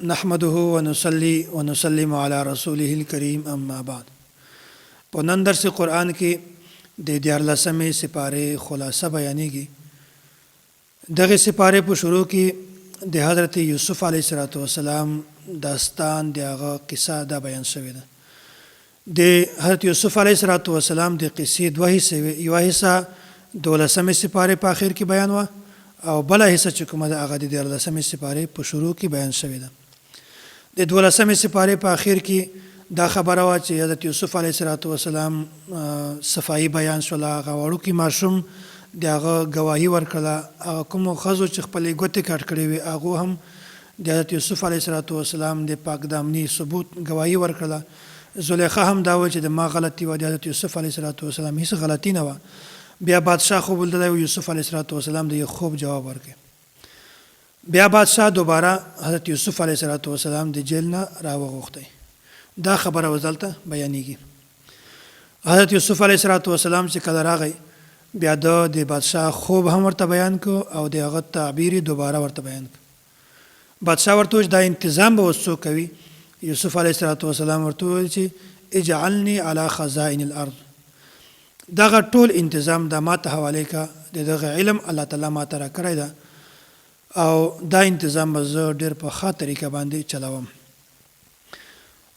نحمده ونصلي ونسلم على رسوله الكريم اما بعد. په نن درس قرآن کې د 14مې سپارې خلاصه بیانېږي. دغه سپارې په شروع کې د حضرت یوسف علیه السلام داستان دغه قصه دا بیان شوې ده. د حضرت یوسف علیه السلام د قصې دوه حصې، یو حصہ 12مې سپارې په اخر کې بیان و او بل حصہ چې کومه ده هغه د 14مې سپارې په شروع کې بیان شوې ده. د 12مې سپارې په اخر کې دا خبره وه چې حضرت یوسف علیه السلام صفایي بیان شوله، هغه وړوکی ماشوم د هغه ګواهي ورکړله، هغه کومو ښځو چې خپلې ګوتې کټ کړې وې هغو هم د حضرت یوسف علیه السلام د پاک دامني ثبوت ګواهي ورکړله. زلیخا هم دا وه چې د ما غلطي وه، د حضرت یوسف علیه السلام هېڅ غلطي نه وه. بیا بادشاه خوب لیدلی و، یوسف علیه السلام د یو خوب جواب ورکړي. بیا بادشاه دوباره حضرت یوسف علیه السلام د جیل نه راوغوښتی. دا خبره اوس دلته بیانېږي. حضرت یوسف علیه السلام چې کله راغی بیا د بادشاه خوب هم ورته بیان کو او د هغه تعبیر یې دوباره ورته بیان کو. بادشاه ورته وویل دا انتظام به اوس څوک کوي؟ یوسف علیه السلام ورته وویل چې اجعلني علی خزائن الارض، دغه ټول انتظام دا ماته حواله کا، د دغه علم الله تعالی ماته راکړی ده او دا انتظام به زه ډېر په ښه طریقه باندې چلوم.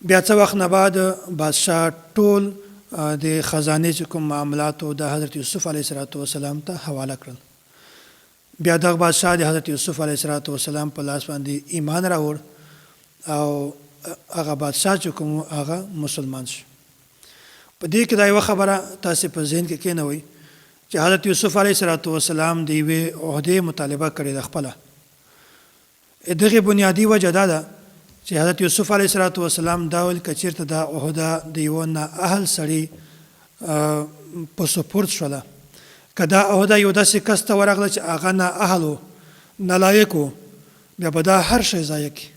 بیا څه وخت نه بعد بادشاه ټول د خزانې چې کوم معاملات د حضرت یوسف علیه السلام ته حواله کړل. بیا دغه بادشاه د حضرت یوسف علیه السلام په لاس باندې ایمان راوړ او هغه بادشاه چې کوم هغه مسلمان شو. په دې کې دا یوه خبره تاسې په ذهن کې کېنوئ چې حضرت یوسف علیه السلام د یوې عهدې مطالبه کړې ده خپله. دغې بنیادي وجه دا ده چې حضرت یوسف علیه السلام دا ویل که چېرته دا عهده د یوه نااهل سړي په سپرد شوله، که دا عهده یو داسې کس ته ورغله چې هغه نااهل و، نالایق و، بیا به دا هر شی ضایع کړي.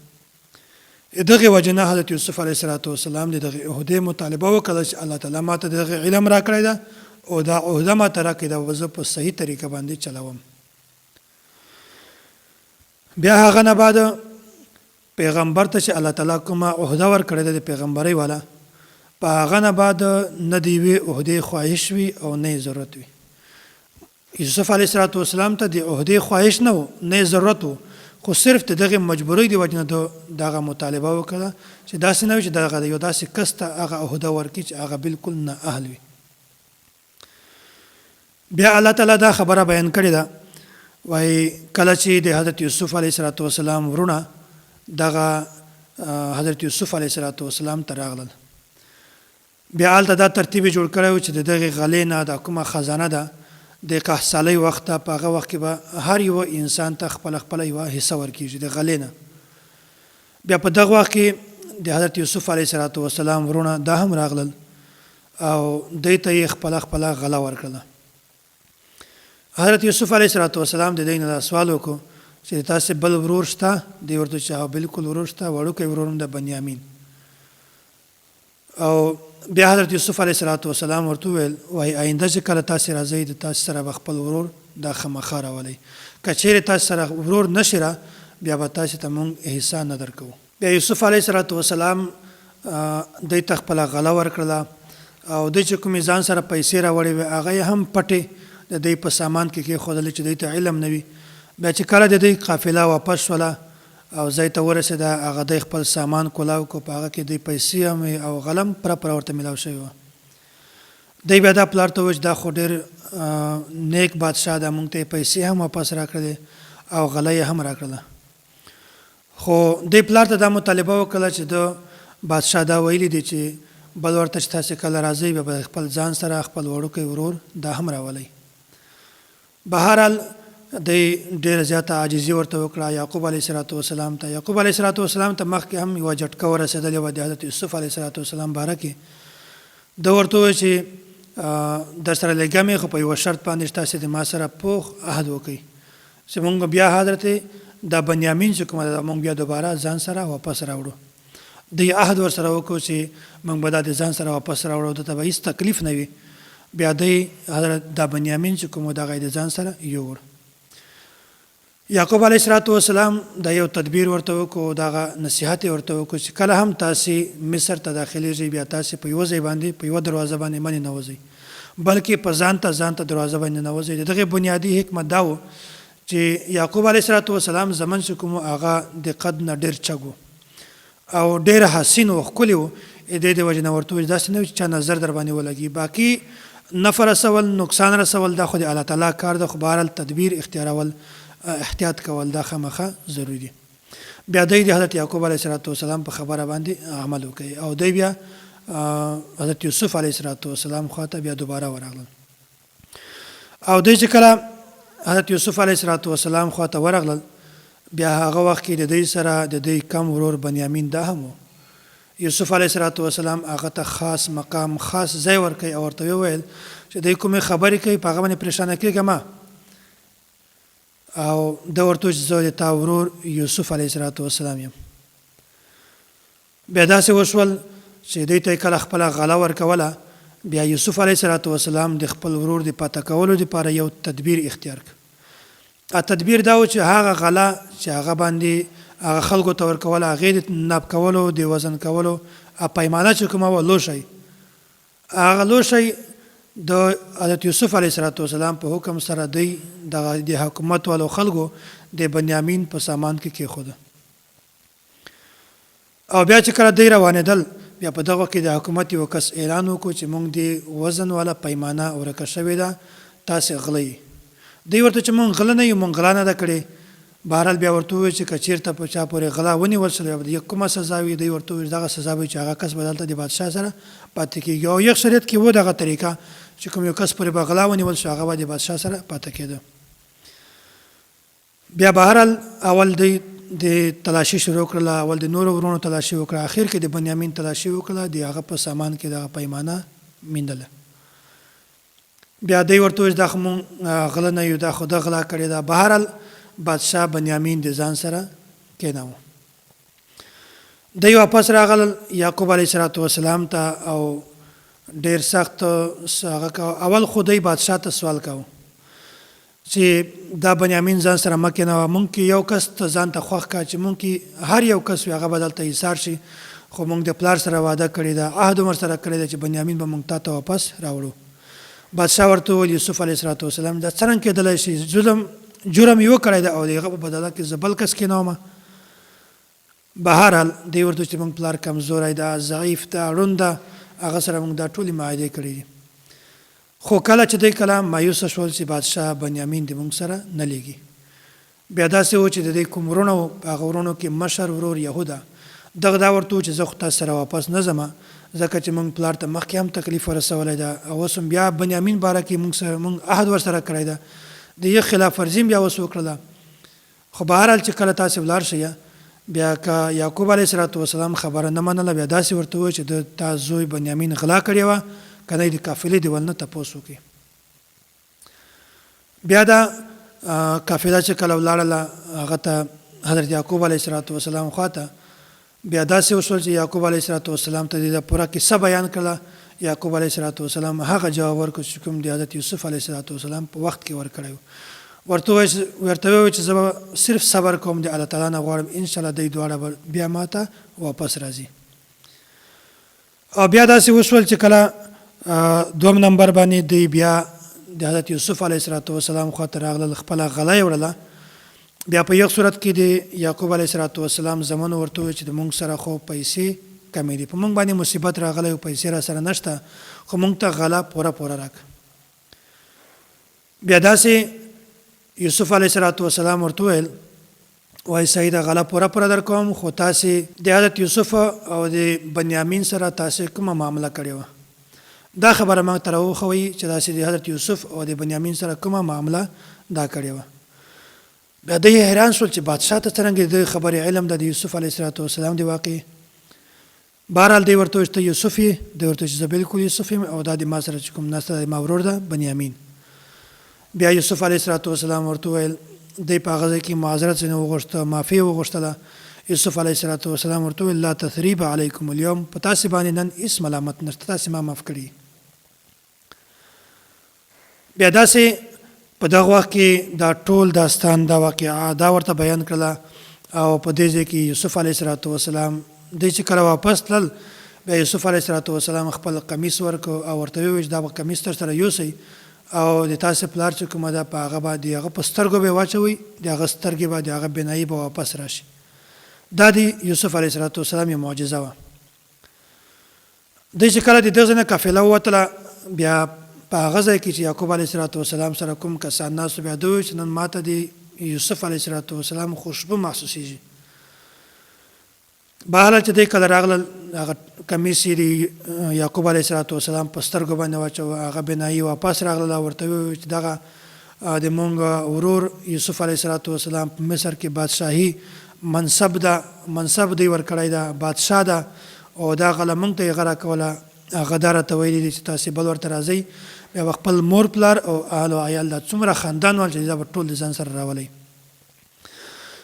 دغې وجې نه حضرت یوسف علیه السلام د دغې عهدې مطالبه وکړه چې الله تعالی ماته د دغې علم راکړی ده او دا عهده ماته راکړې ده او زه په صحیح طریقه باندې چلوم. بیا هغه نه بعد پیغمبر ته چې الله تعالی کومه عهده ورکړې ده د پیغمبرۍ والا، په هغه نه بعد نه د یوې عهدې خواهش وي او نه یې ضرورت وي. یوسف علیه السلام ته د عهدې خواهش نه و، نه یې ضرورت و، خو صرف د دغې مجبورۍ د وجې نه دغه مطالبه وکړه چې داسې نه وي چې دغه یو داسې کس ته هغه عهده ورکړي چې هغه بلکل نااهل وي. بیا الله تعالی دا خبره بیان کړې ده، وایي کله چې د حضرت یوسف علیه السلام وروڼه دغه حضرت یوسف علیه السلام ته راغلل، بیا هلته دا ترتیب یې جوړ کړی و چې د دغې غلې نه دا کومه خزانه ده د قحصالۍ وخت ته، په هغه وخت کې به هر یو انسان ته خپله یوه حصه ورکېږي د غلې نه. بیا په دغه وخت کې د حضرت یوسف علیه السلام وروڼه دا هم راغلل او دوی ته یې خپله غله ورکړله. حضرت یوسف علیه السلام د دوی نه دا سوال وکړو چې تاسې بل ورور شته؟ دوی ورته چې بلکل ورور شته، وړوکی ورور هم د بنیامین. او بیا حضرت یوسف علیه السلام ورته وویل وایي آینده چې کله تاسې راځئ د تاسې سره به خپل ورور دا خامخا راولئ، که چیرې تاسې سره ورور نشي را بیا به تاسې ته موږ حصه نه درکوو. بیا یوسف علیه السلام دوی ته خپله غله ورکړله او دوی چې کومې ځان سره پیسې راوړې وې هغه یې هم پټې د دوی په سامان کې کېښودلې چې دوی ته علم نه وي. بیا چې کله د دوی قافله واپس شوله او ځای ته ورسېده هغه دوی خپل سامان کولاو کو، په هغه کې دوی پیسې هم او غله هم پوره ورته میلاو شوې وه. دوی بیا دا پلار ته وویل چې دا خو ډېر نیک بادشاه ده، موږ ته یې پیسې هم واپس راکړلې او غله یې هم راکړله. خو دوی پلار ته دا مطالبه وکړله چې د بادشاه دا ویلي دی چې بل ورته چې تاسې کله راځئ بیا به خپل ځان سره خپل وړوکی ورور دا هم راولئ. بهرحال دوی ډېره زیاته عاجزي ورته وکړه یعقوب علیه السلام ته. یعقوب علیه السلام ته مخکې هم یوه جټکه ورسېدلې وه د حضرت یوسف علیه السلام باره کې. ده ورته وویل چې در سره لګم یې، خو په یوه شرط باندې چې تاسې د ما سره پوخ عهد وکړئ چې مونږ بیا حضرت دا بنیامین چې کومه ده مونږ بیا دوباره ځان سره واپس راوړو. دوی عهد ورسره وکړو چې مونږ به دا د ځان سره واپس راوړو، دته به هېڅ تکلیف نه وي. بیا دوی حضرت دا بنیامین چې کوم دغه د ځان سره یوړ. یعقوب علیه السلام د یو تدبیر ورته وکړو، دغه نصیحت ورته وکړو چې کله هم تاسې مصر ته داخلیږئ بیا تاسې په یوه ځای باندې په یوه دروازه باندې مه ننوځئ، بلکې په ځان ته دروازه باندې ننوځئ. د دغې بنیادي حکمت دا و چې یعقوب علیه السلام زمن چې کوم هغه د قد نه ډېر چږ و او ډېر حسین و ښکلي و، د دې وجې نه ورته وویل داسې نه وي چې چا نظر در باندې ولګي، باقي نفع رسول نقصان رسول دا خو د الله تعالی کار ده، خو بهرحال تدبیر اختیارول احتیاط کول دا خامخا ضروري دي. بیا دی د حضرت یعقوب علیه السلام په خبره باندې عمل وکړي او دی بیا حضرت یوسف علیه السلام خواته بیا دوباره ورغلل او دی چې کله حضرت یوسف علیه السلام خواته ورغلل بیا هغه وخت کې د دوی سره د دوی کم ورور بنیامین دا هم و. یوسف علیه السلام هغه ته خاص مقام خاص ځای ورکوي او ورته وویل چې دوی کومې خبرې کوي په هغه باندې پریشانه کېږه ما، او د ورته چې زه د تا ورور یوسف علیه السلام یم. بیا داسې وشول چې دوی ته کله خپله غله ورکوله بیا یوسف علیه السلام د خپل ورور د پاته کولو دپاره یو تدبیر اختیار کړ. تدبیر دا و چې هغه غله چې هغه باندې هغه خلکو ته ورکوله، هغې د ناب کولو د وزن کولو پیمانه چې کومه وه لوښی، هغه لوښی د حضرت یوسف علیه السلام په حکم سره دوی د حکومت والو خلکو د بنیامین په سامان کې کېښوده او بیا چې کله دوی روانېدل بیا په دغه کې د حکومت یو کس اعلان وکړو چې موږ د وزن والا پیمانه ورکه شوې ده، تاسې غله یې. دوی ورته چې موږ غله نه یو، موږ غلا نه ده کړې. بهرحال بیا ورته وویل چې که چېرته په چا پورې غلا ونیول شوې د کومه سزا وي، دوی ورته وویل دغه سزا وي چې هغه کس به دلته د بادشاه سره پاتې کېږي او یک شریعت کې و دغه طریقه چې کوم یو کس پورې به غلا ونیول شو هغه به د بادشاه سره پاتې کېده. بیا بهرحال اول دوی د تلاشي شروع کړله، اول د نورو ورونو تلاشي وکړه، اخر کې د بنیامین تلاشي وکړه، د هغه په سامان کې دغه پیمانه میندله. بیا دوی ورته وویل دا خو مونږ غله نه یو، دا خو ده غلا کړې ده. بهرحال بادشاه بنیامین د ځان سره کېناوه. دوی واپس راغلل یعقوب علیه السلام ته او ډېر سخت هغه کوه. اول خو دوی بادشاه ته سوال کوه چې دا بنیامین ځان سره مه کېنوه، مونږ کې یو کس ته ځان ته خوښ کړه چې مونږ کې هر یو کس وي هغه به دلته ایثار شي، خو مونږ د پلار سره وعده کړې ده، عهد عمر سره کړی ده چې بنیامین به مونږ تا ته واپس راوړو. بادشاه ورته وویل یوسف علیه السلام دا څرنګه کېدلی شي، جرم یې وکړی ده او د هغه په بدله کې زه بل کس کېنوم. بهرحال دوی ورته چې مونږ پلار کمزوری ده، ضعیف ده، ړوند ده، هغه سره مونږ دا ټولې معاهدې کړې دي. خو کله چې دوی کله مایوسه شول چې بادشاه بنیامین د مونږ سره نه لیږي، بیا داسې و چې د دوی کوم وروڼه و په هغه وروڼو کې مشر ورور یهوده دغه دا ورته و چې زه خو تاسو سره واپس نه ځم ځکه چې مونږ پلار ته مخکې هم تکلیف ورسولی ده او اوس هم بیا بنیامین باره کې مونږ عهد ورسره کړی ده، د یو خلاف ورزي بیا اوس وکړله. خو بهرحال چې کله تاسې ولاړ شئ بیا که یعقوب علیه السلام خبره نه منله بیا داسې ورته ووایي چې د تا زوی بنیامین غلا کړې وه که نه د قافلې د ول نه تپوس وکړي. بیا دا قافله چې کله ولاړله هغه ته حضرت یعقوب علیه السلام خواته بیا داسې وشول چې یعقوب علیه السلام ته د پوره کیسه بیان کړله. یعقوب علیه السلام هغه جواب ورکړ چې کوم د حضرت یوسف علیه السلام په وخت کې ورکړی و. ورته وویل چې زه به صرف صبر کوم، د الله تعالی نه غواړم انشاءالله دوی دواړه به بیا ما ته واپس راځي. او بیا داسې وشول چې کله دوم نمبر باندې دوی بیا د حضرت یوسف علیه السلام خواته راغلل، خپله غله یې وړله. بیا په یو صورت کې د یعقوب علیه السلام زمن ورته وویل چې د مونږ سره خو پیسې کمې دي، په مونږ باندې مصیبت راغلی او پیسې را سره نشته، خو مونږ ته غله پوره راکړه. بیا داسې یوسف علیه السلام ورته وویل وایي صحیح ده غله پوره در کوم، خو تاسې د حضرت یوسف او د بنیامین سره تاسې کومه معامله کړې وه، دا خبره موږ ته راوښوئ چې داسې د حضرت یوسف او د بنیامین سره کومه معامله دا کړې وه. بیا دوی حیران شول چې بادشاه ته څرنګه د خبرې علم ده د یوسف علیه السلام د واقع. بهرحال دوی ورته وویل چې ته یوسف یې؟ دوی ورته چې زه بالکل یوسف یم او دا د ما سره چې کوم ناسته د ما ورور ده بنیامین. بیا یوسف علیه السلام ورته وویل دوی په هغه ځای کې معذرت ځینې وغوښته، معافي وغوښتله. یوسف علیه السلام ورته وویل لا تثریب علیکم اليوم، په تاسې باندې نن هېڅ ملامت نشته، تاسې ما معاف کړي. بیا داسې په دغه وخت کې دا ټول داستان دا واقعه دا ورته بیان کړله او په دې ځای کې یوسف علیه السلام دی چې کله واپس تلل بیا یوسف علیه السلام خپل قمیص ورکړ او ورته وویل چې دا به قمیص تر سره یوسئ او د تاسې پلار چې کومه ده په هغه باندې هغه په سترګو به یې واچوئ د هغه سترګې به د هغه بینایي به واپس راشي. دا د یوسف علیه السلام یوه معجزه وه. دوی چې کله د دغه ځای نه قافله ووتله بیا په هغه ځای کې چې یعقوب علیه السلام سره کوم کسان ناست بیا دوی وویل چې نن ماته د یوسف علیه السلام خوشبو محسوسېږي. بهرحال چې دوی کله راغلل هغه کمیس یې د یعقوب علیه السلام په سترګو باندې واچوه هغه بینایي واپس راغله او ورته وویل چې دغه د مونږ ورور یوسف علیه السلام په مصر کې بادشاهي منصب دی ورکړی ده بادشاه ده او دا غله مونږ ته یې غره کوله هغه دا راته ویلي دي چې تاسې بل ورته راځئ بیا به خپل مور پلار او اهل او عیال دا څومره خاندان ول چې دا به ټول د ځان سره راولئ.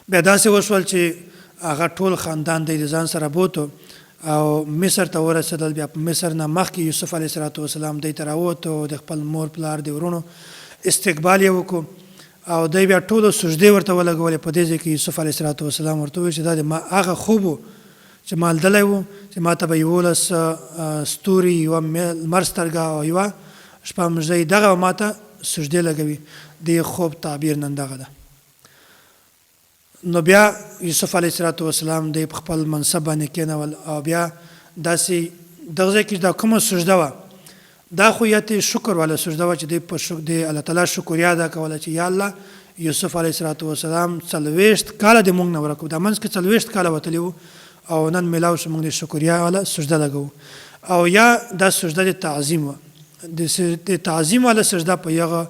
بیا داسې وشول چې هغه ټول خاندان دی د ځان سره بوتو او مصر ته ورسېدل. بیا په مصر نه مخکې یوسف علیه السلام دی ته راووتو د خپل مور پلار د ورونو استقبال یې وکړو او دی بیا ټولو سجدې ورته ولګولې. په دې ځای کې یوسف علیه السلام ورته وویل چې دا د ما هغه خوب و چې ما لیدلی و چې ما ته به 11 ستوري یوه لمر سترګه او یوه شپږمژۍ دغه ما ته سجدې لګوي د خوب تعبیر نن دغه ده. نو بیا یوسف علیه السلام دی په خپل منصب باندې کېنول او بیا داسې دغه ځای کې دا کومه سجده وه دا خو یاتې شکر والا سجده وه چې دی په د الله تعالی شکریا ادا کوله چې یا الله یوسف علیه السلام 40 کاله د مونږ نه ورکړو دا منځ کې 40 کاله وتلی وو او نن میلاو شو مونږ د شکریا والا سجده لګو او یا دا سجده د تعظیم وه د تعظیم والا سجده په یغه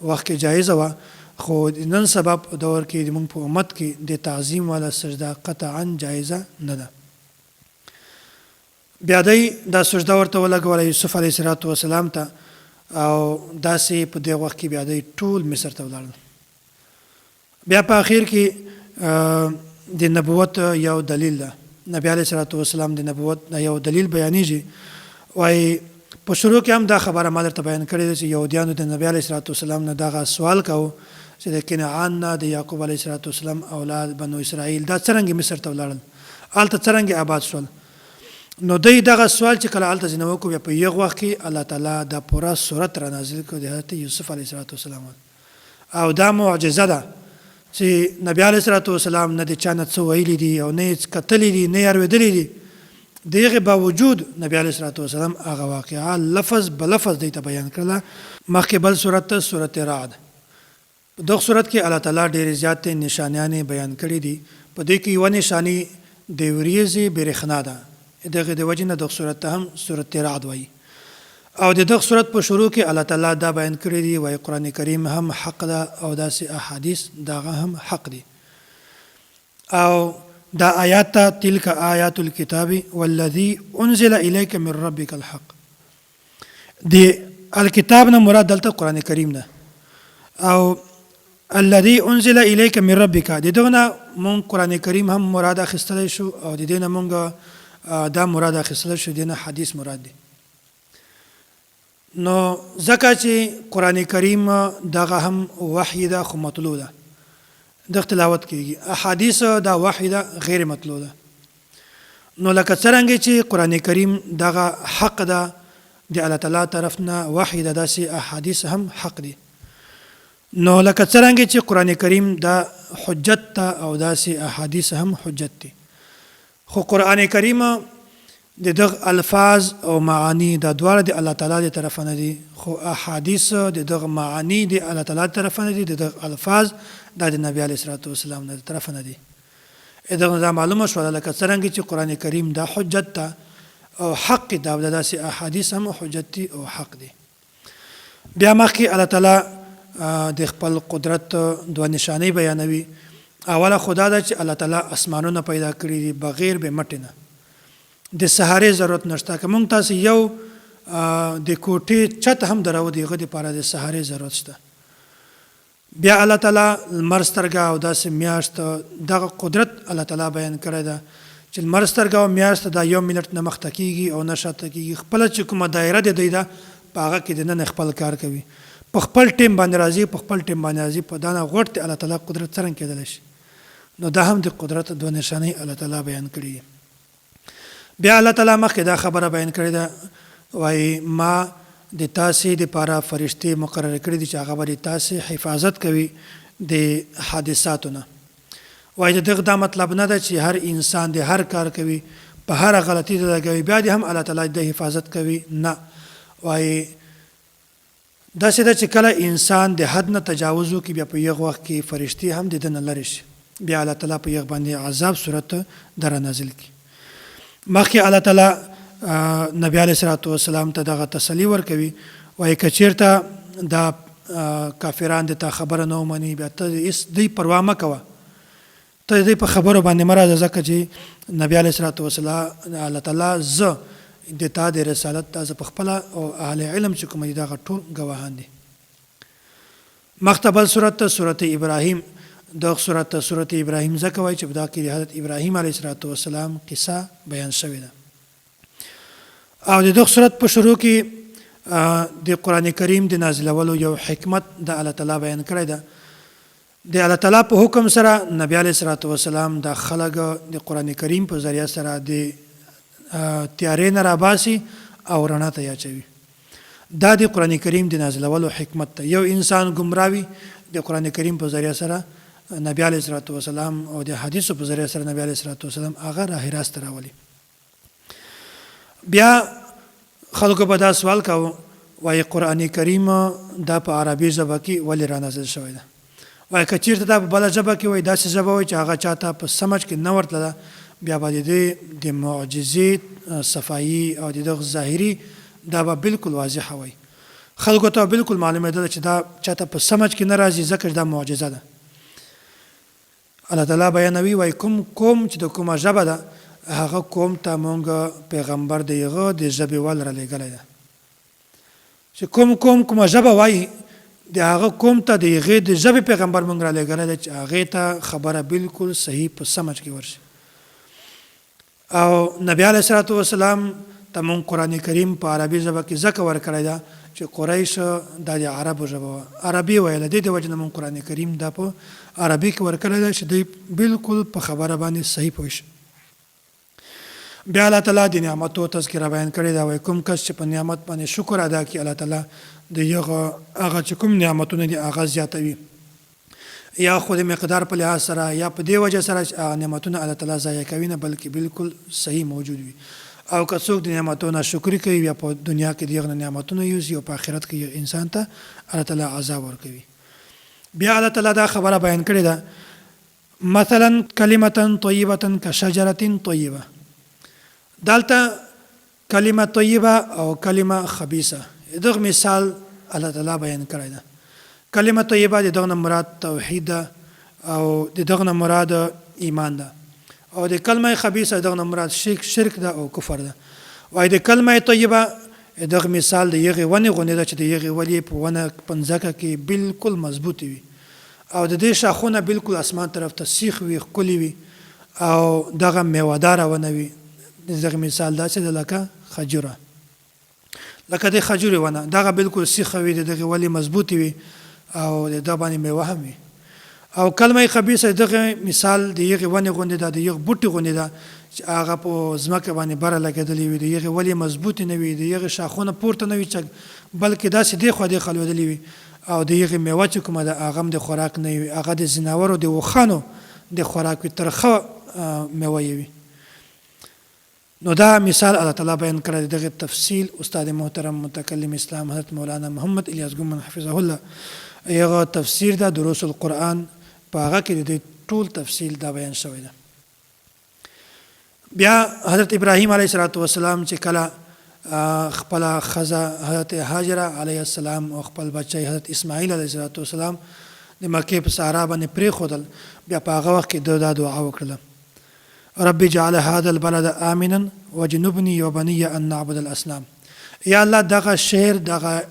وخت کې جایزه وه خو نن سبا په دور کې د مونږ په امت کې د تعظیم والا سجده قطعا جایزه نه ده. بیا دی دا سجده ورته ولګوله یوسف علیه السلام ته او داسې په دې وخت کې بیا دی ټول مصر ته ولاړل. بیا په اخر کې د نبوت یو دلیل ده. نبی علیه السلام د نبوت یو دلیل بیانېږي وایي په شروع کې هم دا خبره ما درته بیان کړې ده چې یهودیانو د نبی علیه السلام نه دغه سوال کوو چې د کنعان نه د یعقوب علیه السلام اولاد بنو اسرائیل دا څرنګه مصر ته ولاړل هلته څرنګه آباد شول. نو دی دغه سوال چې کله هلته ځینې وکړو بیا په یغ وخت کې الله تعالی دا پوره صورت را نازل کړو د حضرت یوسف علیه السلام او دا معجزه ده چې نبی علیه السلام نه د چا نه څه ویلي دي او نه یې کتلي دي نه یې اورېدلي دي د هغې باوجود نبی علیه السلام هغه واقعه لفظ بلفظ دی ته بیان کړله. مخکې بل صورت ته صورت رعد په دغه صورت کې الله تعالی ډېرې زیاتې نشانیانې بیان کړي دي. په دې کې یوه نشاني د وریځې برېښنا ده دغه د وجې نه دغه صورت ته هم صورت رعد وایي او د دغه صورت په شروع کې الله تعالی دا بیان کړی دی وایي قرآن کریم هم حق ده او داسې احادیث دغه هم حق دي او دا آیات ته تلک آیات الکتاب والذی انزل الیک من ربک الحق. د الکتاب نه مراد دلته قرآن کریم ده او الذي انزل الیک من ربک د دغه نه مونږ قرآن کریم هم مراد اخیستلی شو او د دې نه مونږ دا مراد اخیستلی شو د دې نه حدیث مراد دی. نو ځکه چې قرآن کریم دغه هم وحی ده خو مطلوع ده د تلاوت کېږي احادیث دا وحی ده غیر مطلوع ده. نو لکه څرنګه چې قرآن کریم دغه حق ده د الله تعالی طرف نه وحی ده داسې احادیث هم حق دي. نو لکه څرنګه چې قرآن کریم دا حجت ته او داسې احادیث هم حجت دي خو قرآن کریم د دغه الفاظ او معانی دا دواړه د الله تعالی د طرفه نه دي خو احادیث د دغه معانی د الله تعالی د طرفه نه دي د دغه الفاظ دا د نبی علیه السلام د طرفه نه دي. دغه دا معلومه شوله لکه څرنګه چې قرآن کریم دا حجت ته او حق دا داسې احادیث هم حجت دي او حق دي. بیا مخکې الله تعالی د خپل قدرت دوه نشانې بیانوي. اوله خدا ده چې الله تعالی اسمانونه پیدا کړي دي بغیر به مټې نه د سهارې ضرورت نشته که مونږ تاسې یو د کوټې چت هم درو د هغه دپاره د سهارې ضرورت شته. بیا الله تعالی لمر سترګه او داسې میاشت دغه قدرت الله تعالی بیان کړی ده چې لمر سترګه او میاشت دا یو منټ نه مخته کېږي او نه شاته کېږي خپله چې کومه دایره د دوی ده په هغه کې د نن خپل کار کوي په خپل ټیم باندې راځي په دانه غوټ ته الله تعالی قدرت څرنګه کېدلی شي. نو دا هم د قدرت دوه نشانې الله تعالی بیان کړي. بیا الله تعالی مخکې دا خبره بیان کړې ده، وایي ما د تاسې دپاره فرشتې مقرر کړي دي چې هغه به د تاسې حفاظت کوي د حادثاتو نه. وایي د دغه دا مطلب نه ده چې هر انسان د هر کار کوي، په هره غلطي ته لګوي، بیا دې هم الله تعالی د حفاظت کوي. نه، وایي داسې ده چې کله انسان د حد نه تجاوز وکړي، بیا په یغ وخت کې فرشتې هم د ده نه لرې شي، بیا الله تعالی په یغ باندې عذاب صورت در نازل کړي. مخکې الله تعالی نبی علیه الصلاة والسلام ته دغه تسلي ورکوي، وایي که چېرته دا کافران د تا خبره نه ومني، بیا ته هېڅ دوی پروا مه کوه، ته د دوی په خبرو باندې مه راځه، ځکه چې نبی علیه الصلاة والسلام الله تعالی زه د تا د رسالت ته زه پخپله او اهل علم چې کوم دي دغه ټول ګواهان دي. مخته بل صورت ته صورت ابراهیم، دغه صورت ته صورت ابراهیم ځکه وایي چې په دغه کې د حضرت ابراهیم علیه الصلاة والسلام قصه بیان شوې ده. او د دغه صورت په شروع کې د قرآن کریم د نازلولو یو حکمت د الله تعالی بیان کړی ده. د الله تعالی په حکم سره نبی علیه الصلاة والسلام د خلک د قرآن کریم په ذریعه سره د تیارې نه راباسي او رڼا ته اچوي. دا د قرآن کریم د نازلولو حکمت ده. یو انسان ګمراوي د قرآن کریم په ذریعه سره نبی علیه الصلاة والسلام او د حدیثو په ذریعه سره نبی علیه الصلاة والسلام هغه راه راست راولي. بیا خلکو به دا سوال کاوه، وایي قرآن کریم دا په عربي ژبه کې ولې را نازل شوی ده؟ وایي که چېرته دا په بله ژبه کې وایي داسې ژبه وایي چې هغه چاته په سمج کې نه ورتله، بیا به د معجزې صفایي او د دغه ظاهري دا به بالکل واضحه وایي، خلکو ته بالکل معلومېدله چې دا چاته په سمج کې نه راځي، ځکه چې دا معجزه ده. الله تعالی بیانوي، وایي کوم قوم چې د کومه ژبه ده هغه قوم ته مونږ پیغمبر د هغه د ژبې ول را لېږلی ده. چې کوم قوم کومه ژبه وایي د هغه قوم ته د هغې د ژبې پیغمبر مونږ را لېږلی ده چې هغې ته خبره بالکل صحیح په سمج کې ورشي. او نبی علیه الصلاة والسلام ته مونږ قرآن کریم په عربي ژبه کې ځکه ورکړی ده چې قریش دا د عربو ژبه وه، عربي ویله، دې د وجې نه مونږ قرآن کریم دا په عربي کې ورکړی ده چې دوی بالکل په خبره باندې صحیح پوه شي. بیا الله تعالی د نعمتو تذکره بیان کړې ده، وایي کوم کس چې په نعمت باندې شکر ادا کړي، الله تعالی د هغه چې کوم نعمتونه دي هغه زیاتوي، یا خو د مقدار په لحاظ سره یا په دې وجه سره چې هغه نعمتونه الله تعالی ضایع کوي نه، بلکې بالکل صحیح موجود وي. او که څوک د نعمتو ناشکري کوي، یا په دنیا کې د هغه نعمتونه یوسي او په آخرت کې انسان ته الله تعالی عذاب ورکوي. بیا الله تعالی دا خبره بیان کړې ده، مثلا کلمة طیبة کشجرة طیبة. دلته کلمه طیبه او کلمه خبیثه دغه مثال الله تعالی بیان کړی ده. کلمه طیبه د دغه نه مراد توحید ده، او د دغه نه مراد ایمان ده، او د کلمه خبیثه دغه نه مراد شرک ده او کفر ده. وایي د کلمه طیبه دغه مثال د یغې ونې غوندې ده چې د یغې ونې په ونه په ځمکه کې بالکل مضبوط وي، او د دې شاخونه بالکل اسمان طرف ته سیخ وي، ښکلي وي، او دغه میوهداره ونه وي. دغه مثال داسې ده لکه خجوره، لکه د خجورې ونه، دغه بالکل سیخه وي، د دغې ولې مضبوطې وي، او د دغه باندې میوه هم وي. او کلمه خبیثه دغه مثال د یغې ونې غوندې ده، د یغ بوټي غوندې ده چې هغه په ځمکه باندې بره لګېدلې وي، د یغې ولې مضبوطې نه وي، د یغې شاخونه پورته نه وي بلکې داسې دېخوا دېخوا لوېدلې وي، او د یغې میوه چې کومه ده هغه هم د خوراک نه وي، هغه د ځناورو د وښانو د خوراک وي، ترخه میوه یې وي. نو دا مثال الله تعالی بیان کړی. دغه تفصیل استاد محترم متکلم اسلام حضرت مولانا محمد الیاس ګومن حفظه الله یغه تفسیر دا دروس القرآن په هغه کې د ټول تفصیل دا بیان شوی ده. بیا حضرت ابراهیم علیه السلام چې کله خپل ښځه حضرت هاجره علیه السلام او خپل بچی حضرت اسماعیل علیه السلام د مکې په صحرا باندې پرېښودل، بیا په هغه وخت کې دا دعا وکړله، رب اجعل هذا البلد آمنا وجنبني وبني ان نعبد الاصنام. یا الله دغه شهر دغه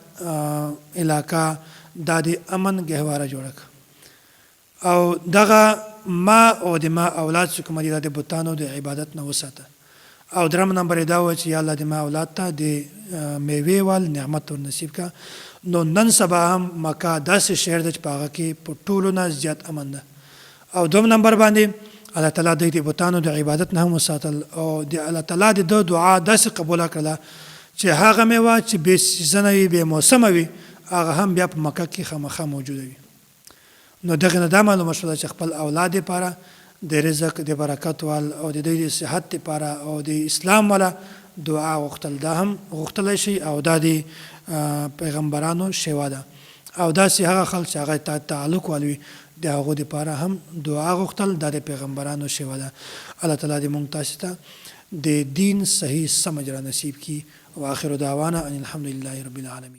علاقه د امن گهواره جوړه او دغه ما او د ما اولاد چې کوم دي د بوتانو د عبادت نه وساته، او درم نمبر دا و چې یا الله دې ما اولاد ته د میوې وال نعمت ور نصیب کا. نو نن سبا هم مکه داسې شهر ده چې په هغه کې په ټولو نه زیات امن ده. او دوم نمبر باندې الله تعالی د دې بوتانو د عبادت نه هم وساتل او د الله تعالی د دعا داسې قبوله کړله چې هغه میوه چې بې سیزنه وي بې موسمه وي هغه هم بیا په مکه کې خامخا موجوده وي. نو دغه نه دا معلومه شوله چې خپل اولاد لپاره د رزق د برکت وال او د دوی د صحت لپاره او د اسلام والا دعا غوښتل دا هم غوښتلی شي او دا د پیغمبرانو شیوه ده. او داسې هغه خلک چې هغه ته تعلق والوي د هغو دپاره هم دعا غوښتل دا د پیغمبرانو شیوه ده. الله تعالی دې موږ تاسو ته د دین صحیح سمجھ را نصیب کړي. واخر دعوانا ان الحمد لله رب العالمین.